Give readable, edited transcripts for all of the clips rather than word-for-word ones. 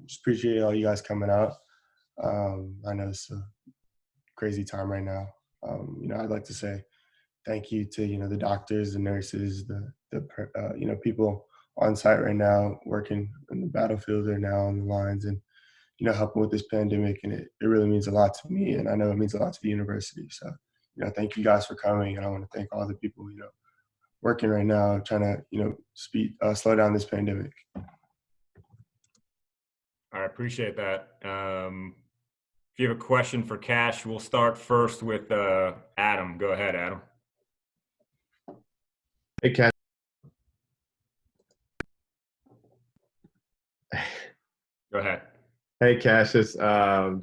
Just appreciate all you guys coming out. I know it's a crazy time right now. I'd like to say thank you to the doctors, the nurses, the people on site right now working in the battlefield. They're now on the lines and helping with this pandemic, and it really means a lot to me, and I know it means a lot to the university. So thank you guys for coming, and I want to thank all the people working right now trying to slow down this pandemic. I appreciate that. If you have a question for Cash, we'll start first with Adam. Go ahead, Adam. Hey, Cash. Go ahead. Hey, Cassius.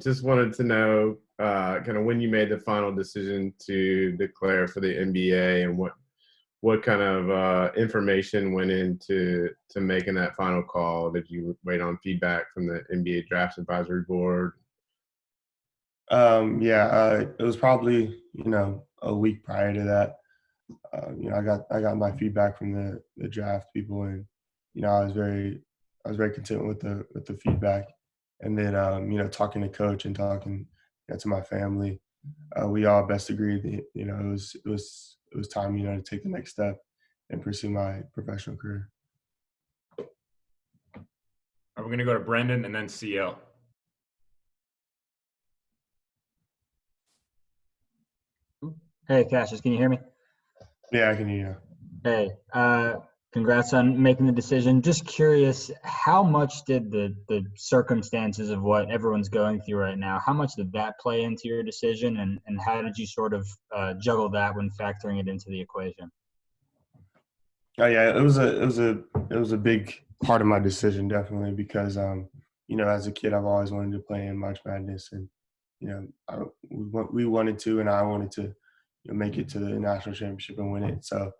Just wanted to know kind of when you made the final decision to declare for the NBA, and what kind of information went into making that final call. Did you wait on feedback from the NBA Draft Advisory Board? It was probably a week prior to that. I got my feedback from the draft people, and I was very content with the feedback. And then talking to coach and talking to my family, we all best agreed that it was time to take the next step and pursue my professional career. We're going to go to Brendan and then CL. Hey, Cassius, can you hear me? Yeah, I can hear you. Hey, congrats on making the decision. Just curious, how much did the circumstances of what everyone's going through right now, how much did that play into your decision, and how did you sort of juggle that when factoring it into the equation? Oh yeah, it was a big part of my decision, definitely, because as a kid I've always wanted to play in March Madness, and we wanted to, and I wanted to make it to the national championship and win it. So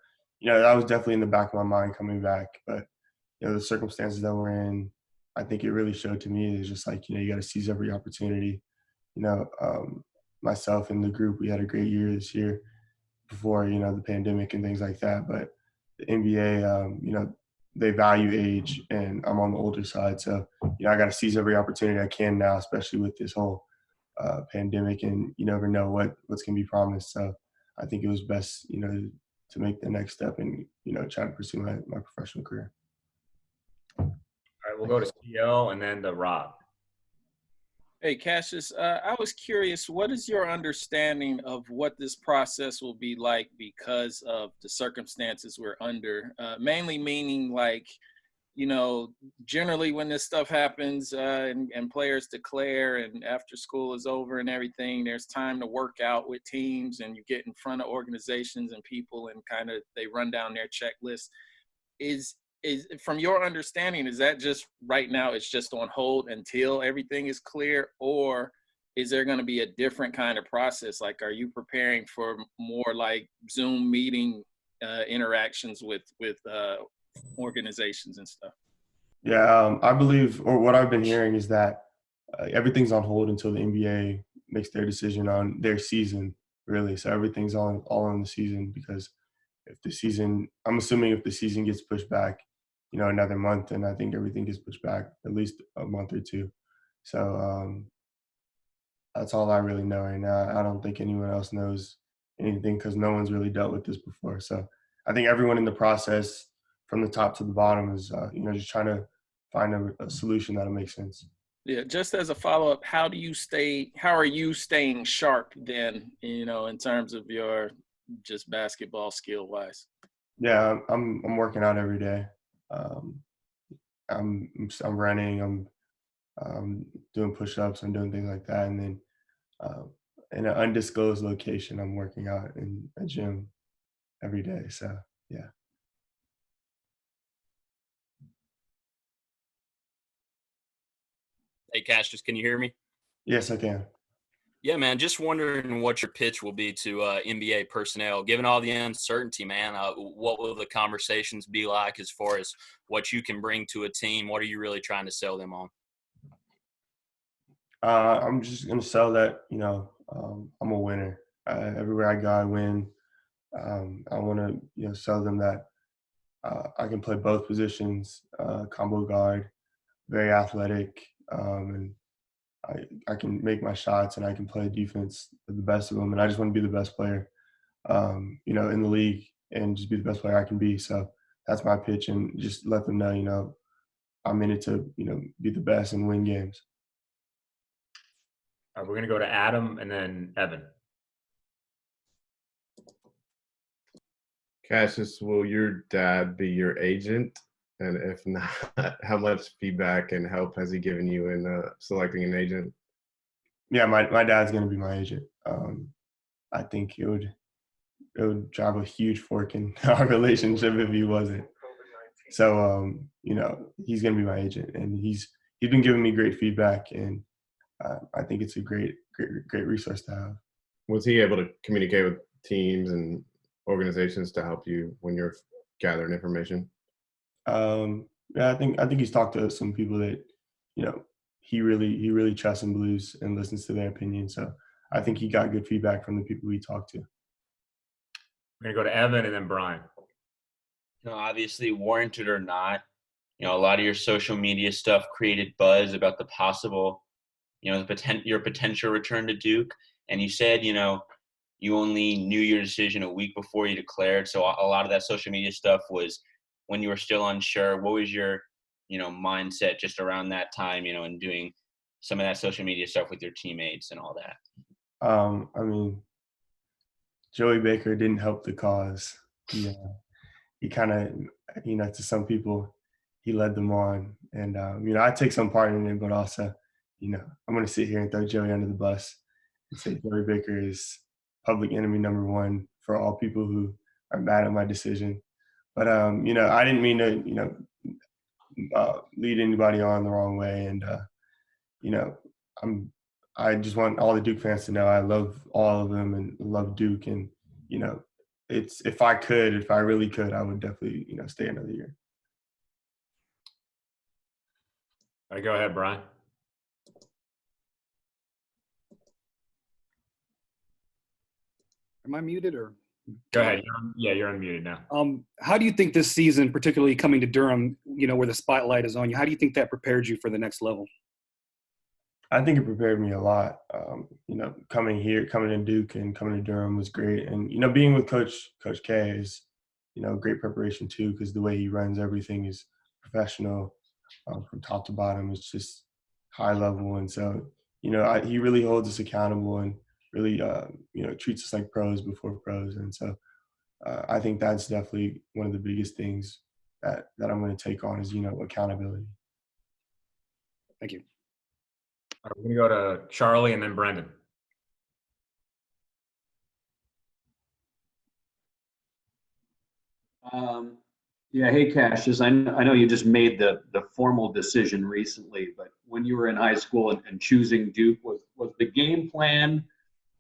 that was definitely in the back of my mind coming back. But the circumstances that we're in, I think it really showed to me is just like you got to seize every opportunity. Myself and the group, we had a great year this year before the pandemic and things like that. But the NBA, they value age, and I'm on the older side, so I got to seize every opportunity I can now, especially with this whole pandemic, and you never know what's going to be promised. So I think it was best, to make the next step and try to pursue my professional career. All right, we'll go to CL and then to Rob. Hey, Cassius, I was curious, what is your understanding of what this process will be like because of the circumstances we're under? Mainly meaning like, generally when this stuff happens and players declare and after school is over and everything, there's time to work out with teams and you get in front of organizations and people and kind of they run down their checklist. Is from your understanding, is that just right now it's just on hold until everything is clear, or is there going to be a different kind of process? Like, are you preparing for more like Zoom meeting interactions with organizations and stuff? Yeah, I believe, or what I've been hearing is that everything's on hold until the NBA makes their decision on their season, really. So everything's all on the season, because I'm assuming if the season gets pushed back, another month, and I think everything gets pushed back at least a month or two. So that's all I really know right now. I don't think anyone else knows anything because no one's really dealt with this before. So I think everyone in the process, from the top to the bottom, is just trying to find a solution that'll make sense. Yeah, just as a follow-up, how are you staying sharp then, in terms of your just basketball skill wise? Yeah, I'm working out every day. I'm running, I'm doing push-ups, I'm doing things like that, and then in an undisclosed location, I'm working out in a gym every day. So yeah. Hey, Cassius, can you hear me? Yes, I can. Yeah, man, just wondering what your pitch will be to NBA personnel. Given all the uncertainty, man, what will the conversations be like as far as what you can bring to a team? What are you really trying to sell them on? I'm just going to sell that, I'm a winner. Everywhere I go, I win. I want to, sell them that I can play both positions, combo guard, very athletic, and I can make my shots and I can play defense to the best of them. And I just want to be the best player, in the league and just be the best player I can be. So that's my pitch, and just let them know, I'm in it to, be the best and win games. All right, we're going to go to Adam and then Evan. Cassius, will your dad be your agent? And if not, how much feedback and help has he given you in selecting an agent? Yeah, my dad's going to be my agent. I think it would drive a huge fork in our relationship if he wasn't. So, he's going to be my agent, and he's been giving me great feedback, and I think it's a great resource to have. Was he able to communicate with teams and organizations to help you when you're gathering information? Yeah, I think he's talked to some people that, he really trusts and believes and listens to their opinion. So I think he got good feedback from the people he talked to. We're going to go to Evan and then Brian. Obviously, warranted or not, a lot of your social media stuff created buzz about the possible, your potential return to Duke. And you said, you only knew your decision a week before you declared. So a lot of that social media stuff was when you were still unsure. What was your, mindset just around that time, and doing some of that social media stuff with your teammates and all that? Joey Baker didn't help the cause. Yeah. He kind of, to some people, he led them on. And, I take some part in it, but also, I'm going to sit here and throw Joey under the bus and say Joey Baker is public enemy number one for all people who are mad at my decision. But, I didn't mean to, lead anybody on the wrong way. And, I just want all the Duke fans to know I love all of them and love Duke. And, if I really could, I would definitely, stay another year. All right, go ahead, Brian. Am I muted or? Go ahead. You're unmuted now. How do you think this season, particularly coming to Durham, where the spotlight is on you, how do you think that prepared you for the next level? I think it prepared me a lot. Coming to Duke and coming to Durham was great. And, being with Coach K is, great preparation too, because the way he runs everything is professional from top to bottom. It's just high level. And so, he really holds us accountable and really, treats us like pros before pros. And so I think that's definitely one of the biggest things that I'm going to take on is, accountability. Thank you. All right, we're going to go to Charlie and then Brendan. Yeah, hey Cassius, I know you just made the formal decision recently, but when you were in high school and choosing Duke, was the game plan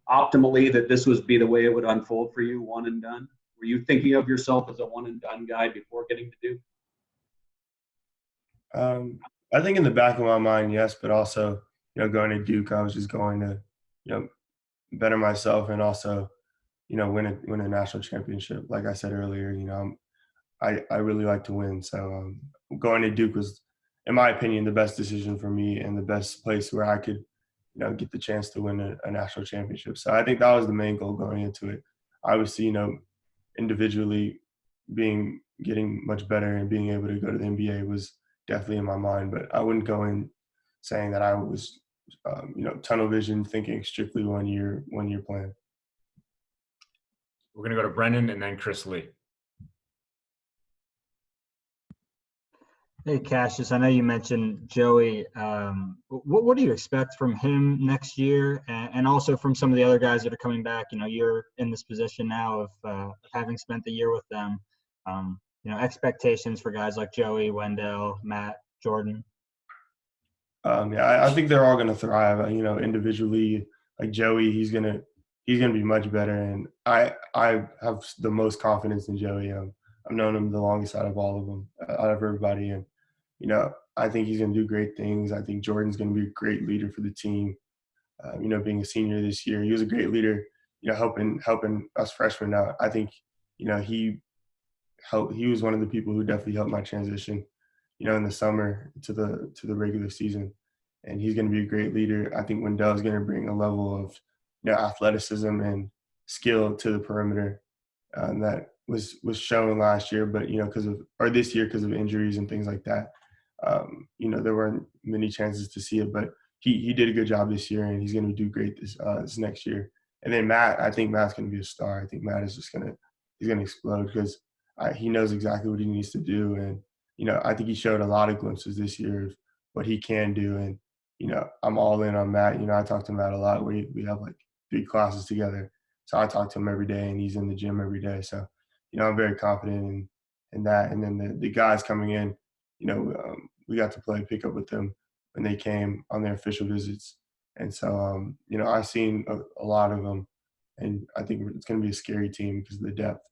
optimally that this would be the way it would unfold for you, one and done? Were you thinking of yourself as a one and done guy before getting to Duke? I think in the back of my mind, yes, but also, going to Duke, I was just going to, better myself and also, win a national championship. Like I said earlier, I really like to win. So going to Duke was, in my opinion, the best decision for me and the best place where I could, get the chance to win a national championship. So I think that was the main goal going into it. Obviously, individually getting much better and being able to go to the NBA was definitely in my mind, but I wouldn't go in saying that I was, tunnel vision, thinking strictly one year plan. We're going to go to Brendan and then Chris Lee. Hey, Cassius, I know you mentioned Joey. What do you expect from him next year, and also from some of the other guys that are coming back? You're in this position now of having spent the year with them. Expectations for guys like Joey, Wendell, Matt, Jordan. I think they're all going to thrive. Individually, like Joey, he's gonna be much better, and I have the most confidence in Joey. I've known him the longest out of all of them, out of everybody, and I think he's going to do great things. I think Jordan's going to be a great leader for the team. Being a senior this year, he was a great leader. Helping us freshmen out. I think he was one of the people who definitely helped my transition. In the summer to the regular season. and he's going to be a great leader. I think Wendell's going to bring a level of athleticism and skill to the perimeter that was shown last year, but this year because of injuries and things like that. There weren't many chances to see it, but he did a good job this year, and he's going to do great this next year. And then Matt, I think Matt's going to be a star. I think Matt is just he's going to explode because he knows exactly what he needs to do. And, I think he showed a lot of glimpses this year of what he can do. And, I'm all in on Matt. I talk to Matt a lot. We have like 3 classes together. So I talk to him every day, and he's in the gym every day. So, I'm very confident in that. And then the guys coming in, we got to play pickup with them when they came on their official visits. And so, I've seen a lot of them, and I think it's going to be a scary team because of the depth.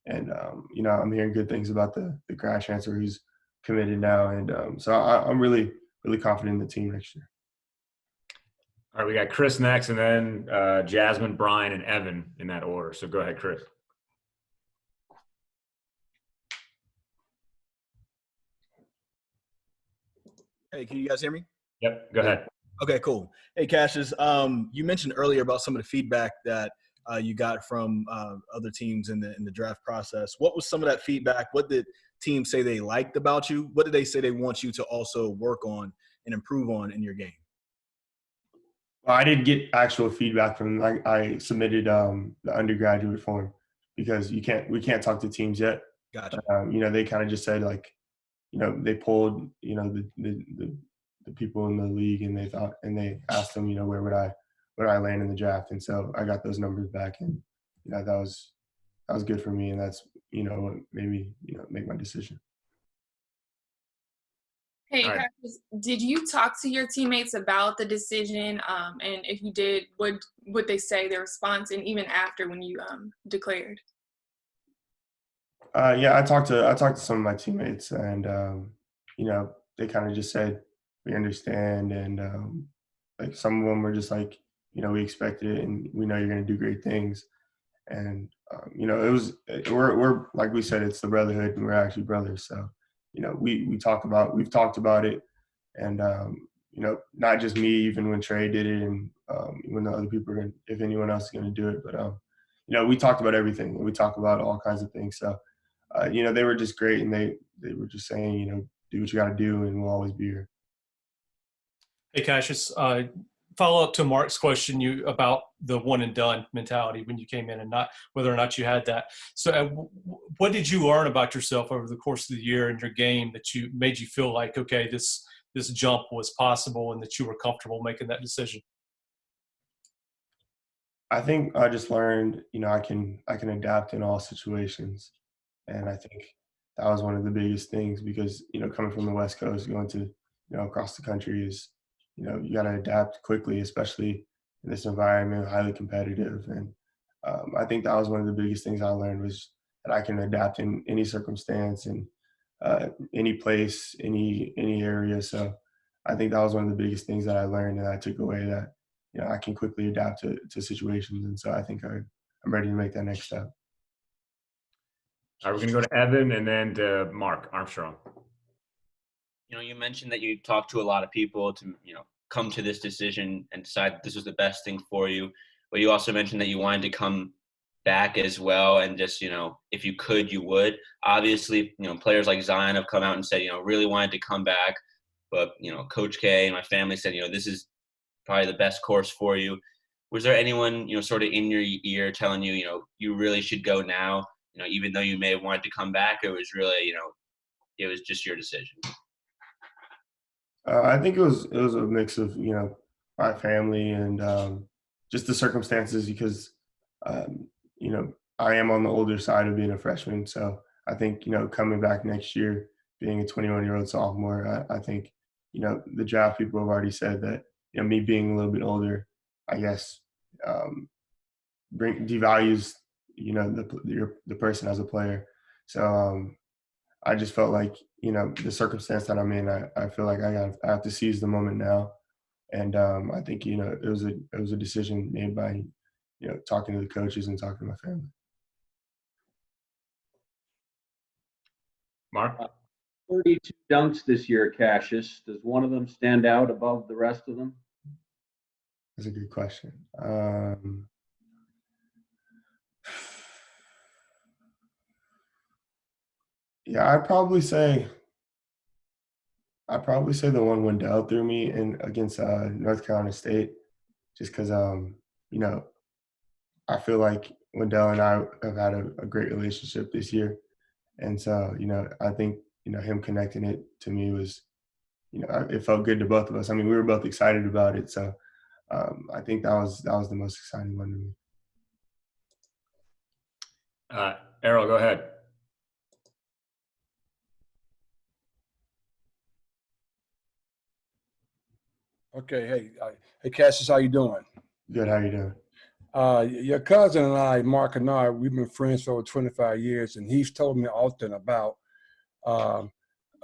And, I'm hearing good things about the grad transfer who's committed now. And so I'm really, really confident in the team next year. All right, we got Chris next, and then Jasmine, Brian, and Evan in that order. So go ahead, Chris. Hey, can you guys hear me? Yep, go ahead. Okay, cool. Hey, Cassius, you mentioned earlier about some of the feedback that you got from other teams in the draft process. What was some of that feedback? What did teams say they liked about you? What did they say they want you to also work on and improve on in your game? Well, I didn't get actual feedback from them. I submitted the undergraduate form because we can't talk to teams yet. Gotcha. They kind of just said they pulled the people in the league, and they asked them where would I land in the draft, and so I got those numbers back, and that was good for me, and that's what made me make my decision. Hey, All right. Cassius, did you talk to your teammates about the decision? And if you did, what would they say their response, and even after when you declared? Yeah, I talked to some of my teammates, and they kind of just said we understand, and like some of them were just like we expected it, and we know you're going to do great things, and we're like we said, it's the brotherhood, and we're actually brothers, so we've talked about it, and not just me, even when Trey did it, and when the other people are if anyone else is going to do it, but we talked about everything, and we talked about all kinds of things, so they were just great, and they were just saying do what you got to do, and we'll always be here. Hey, Cassius, follow up to Mark's question about the one and done mentality when you came in, and not whether or not you had that. So what did you learn about yourself over the course of the year in your game that made you feel like, okay, this jump was possible, and that you were comfortable making that decision? I think I just learned, I can adapt in all situations, and I think that was one of the biggest things because coming from the West Coast, going to across the country is you got to adapt quickly, especially in this environment, highly competitive, and I think that was one of the biggest things I learned was that I can adapt in any circumstance and any place, any area. So I think that was one of the biggest things that I learned and I took away, that I can quickly adapt to situations, and so I think I'm ready to make that next step. All right, we're going to go to Evan and then to Mark Armstrong. You mentioned that you talked to a lot of people to, come to this decision and decide that this was the best thing for you. But you also mentioned that you wanted to come back as well, and just, if you could, you would. Obviously, players like Zion have come out and said, really wanted to come back. But, Coach K and my family said, this is probably the best course for you. Was there anyone, sort of in your ear telling you, you really should go now, even though you may have wanted to come back? Or it was really, it was just your decision? I think it was a mix of my family and just the circumstances because I am on the older side of being a freshman, so I think coming back next year, being a 21-year-old sophomore, I think the draft people have already said that me being a little bit older, I guess devalues the person as a player, so I just felt like, the circumstance that I'm in, I feel like I have to seize the moment now. And I think, it was a decision made by, talking to the coaches and talking to my family. Mark? 32 dunks this year, Cassius. Does one of them stand out above the rest of them? That's a good question. Yeah, I'd probably say the one Wendell threw me in against North Carolina State, just because you know, I feel like Wendell and I have had a great relationship this year, and so I think him connecting it to me was it felt good to both of us. I mean, we were both excited about it, so I think that was the most exciting one to me. Errol, go ahead. Okay, hey, Cassius, how you doing? Good, how you doing? Your cousin and I, Mark and I, we've been friends for over 25 years, and he's told me often about a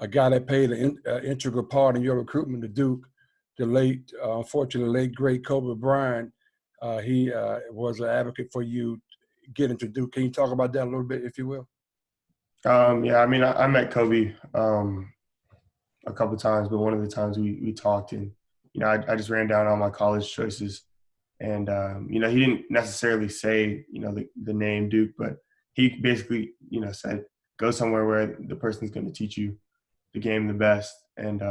guy that played an integral part in your recruitment to Duke, the late, unfortunately, late great Kobe Bryant. He was an advocate for you getting to Duke. Can you talk about that a little bit, if you will? Yeah, I mean, I met Kobe a couple times, but one of the times we talked, and I just ran down all my college choices, and he didn't necessarily say the name Duke, but he basically said go somewhere where the person's going to teach you the game the best, and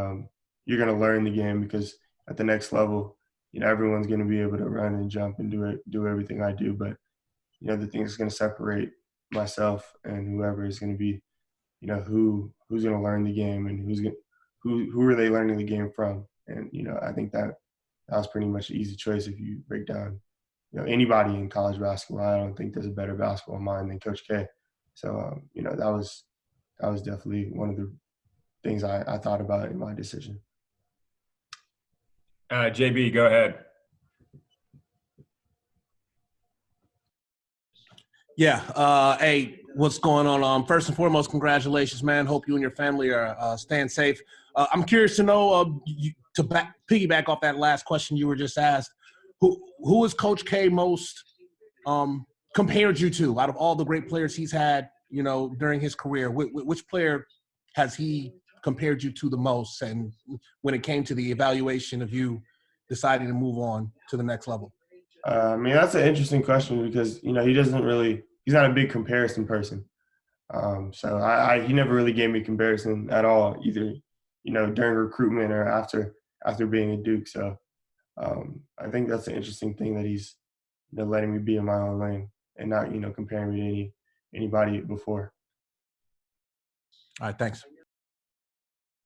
you're going to learn the game, because at the next level, everyone's going to be able to run and jump and do everything I do, but the thing that's going to separate myself and whoever is going to be who's going to learn the game, and who are they learning the game from. And I think that was pretty much an easy choice. If you break down anybody in college basketball, I don't think there's a better basketball mind than Coach K. So that was definitely one of the things I thought about in my decision. JB, go ahead. Yeah. Hey, what's going on? First and foremost, congratulations, man. Hope you and your family are staying safe. I'm curious to know, piggyback off that last question you were just asked, who is Coach K most compared you to out of all the great players he's had, during his career? Which player has he compared you to the most? And when it came to the evaluation of you deciding to move on to the next level? I mean, that's an interesting question, because he's not a big comparison person. So he never really gave me comparison at all, either during recruitment or after being at Duke. So I think that's an interesting thing, that he's letting me be in my own lane and not comparing me to anybody before. All right, thanks.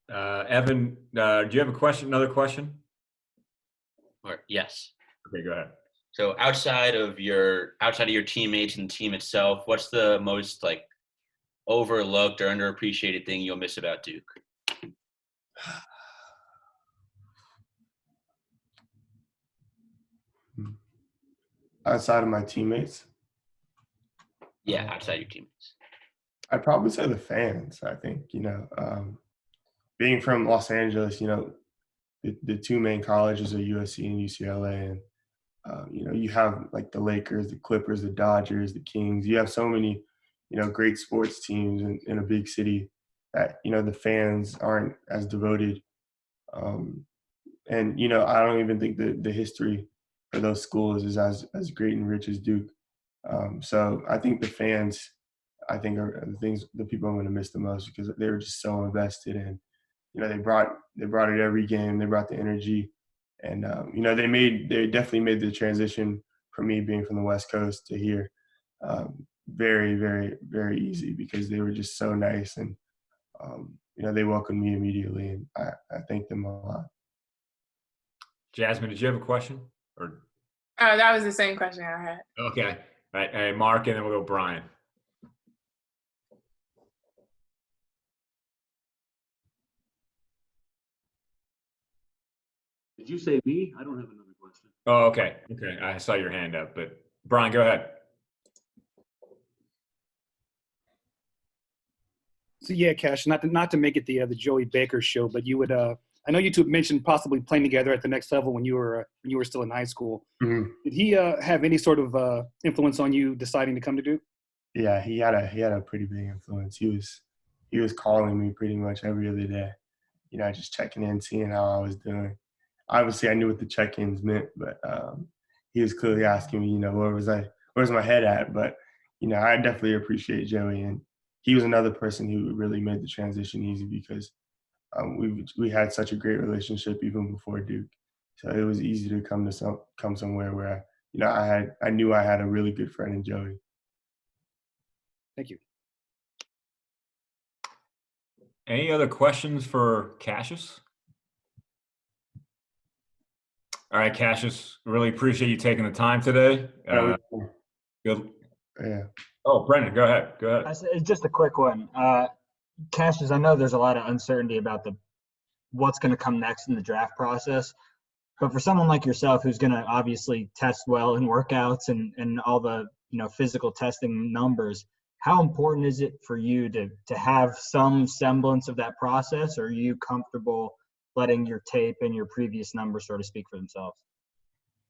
Evan, do you have a question? Another question? Yes. Okay, go ahead. So outside of your teammates and the team itself, what's the most overlooked or underappreciated thing you'll miss about Duke? Outside of my teammates? Yeah, outside your teammates. I'd probably say the fans. I think being from Los Angeles, the two main colleges are USC and UCLA, and you have the Lakers, the Clippers, the Dodgers, the Kings. You have so many, great sports teams in a big city that, the fans aren't as devoted. And, I don't even think the history for those schools is as great and rich as Duke. So I think the fans, are the people I'm going to miss the most, because they were just so invested, and, they brought it every game. They brought the energy. And, they definitely made the transition from me being from the West Coast to here very, very, very easy, because they were just so nice. And, they welcomed me immediately, and I thank them a lot. Jasmine, did you have a question? Or that was the same question I had. Okay. All right. Hey, Mark, and then we'll go Brian. Did you say me? I don't have another question. Oh, okay. Okay. I saw your hand up, but Brian, go ahead. So yeah, Cash, not to make it the Joey Baker show, but you would I know you two mentioned possibly playing together at the next level when you were still in high school. Mm-hmm. Did he have any sort of influence on you deciding to come to Duke? Yeah, he had a pretty big influence. He he was calling me pretty much every other day, just checking in, seeing how I was doing. Obviously, I knew what the check-ins meant, but he was clearly asking me, where's my head at? But, I definitely appreciate Joey, and he was another person who really made the transition easy because we had such a great relationship even before Duke. So it was easy to come somewhere where, I knew I had a really good friend in Joey. Thank you. Any other questions for Cassius? All right, Cassius, really appreciate you taking the time today. Good. Yeah. Oh, Brendan, go ahead. It's just a quick one. Cassius, I know there's a lot of uncertainty about what's going to come next in the draft process. But for someone like yourself who's going to obviously test well in workouts and all the physical testing numbers, how important is it for you to have some semblance of that process, or are you comfortable letting your tape and your previous numbers sort of speak for themselves?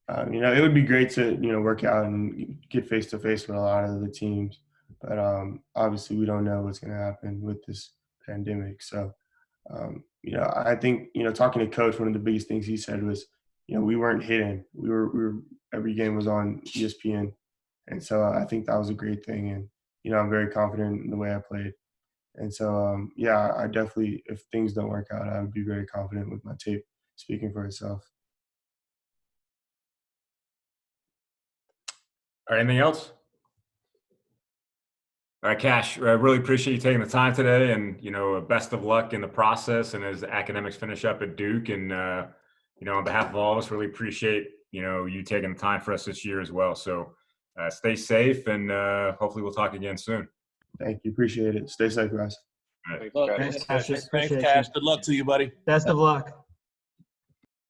It would be great to work out and get face to face with a lot of the teams, but obviously we don't know what's going to happen with this pandemic. So I think talking to Coach, one of the biggest things he said was we weren't hidden. We were every game was on ESPN, and so I think that was a great thing. And I'm very confident in the way I played. And so I definitely, if things don't work out, I would be very confident with my tape speaking for itself. All right, anything else? All right, Cash, I really appreciate you taking the time today, and best of luck in the process and as academics finish up at Duke. And on behalf of all of us, really appreciate you taking the time for us this year as well. So stay safe, and hopefully we'll talk again soon. Thank you, appreciate it. Stay safe, guys. All right. Thanks, Cassius. Thanks, Cash. Good luck to you, buddy. Best of luck.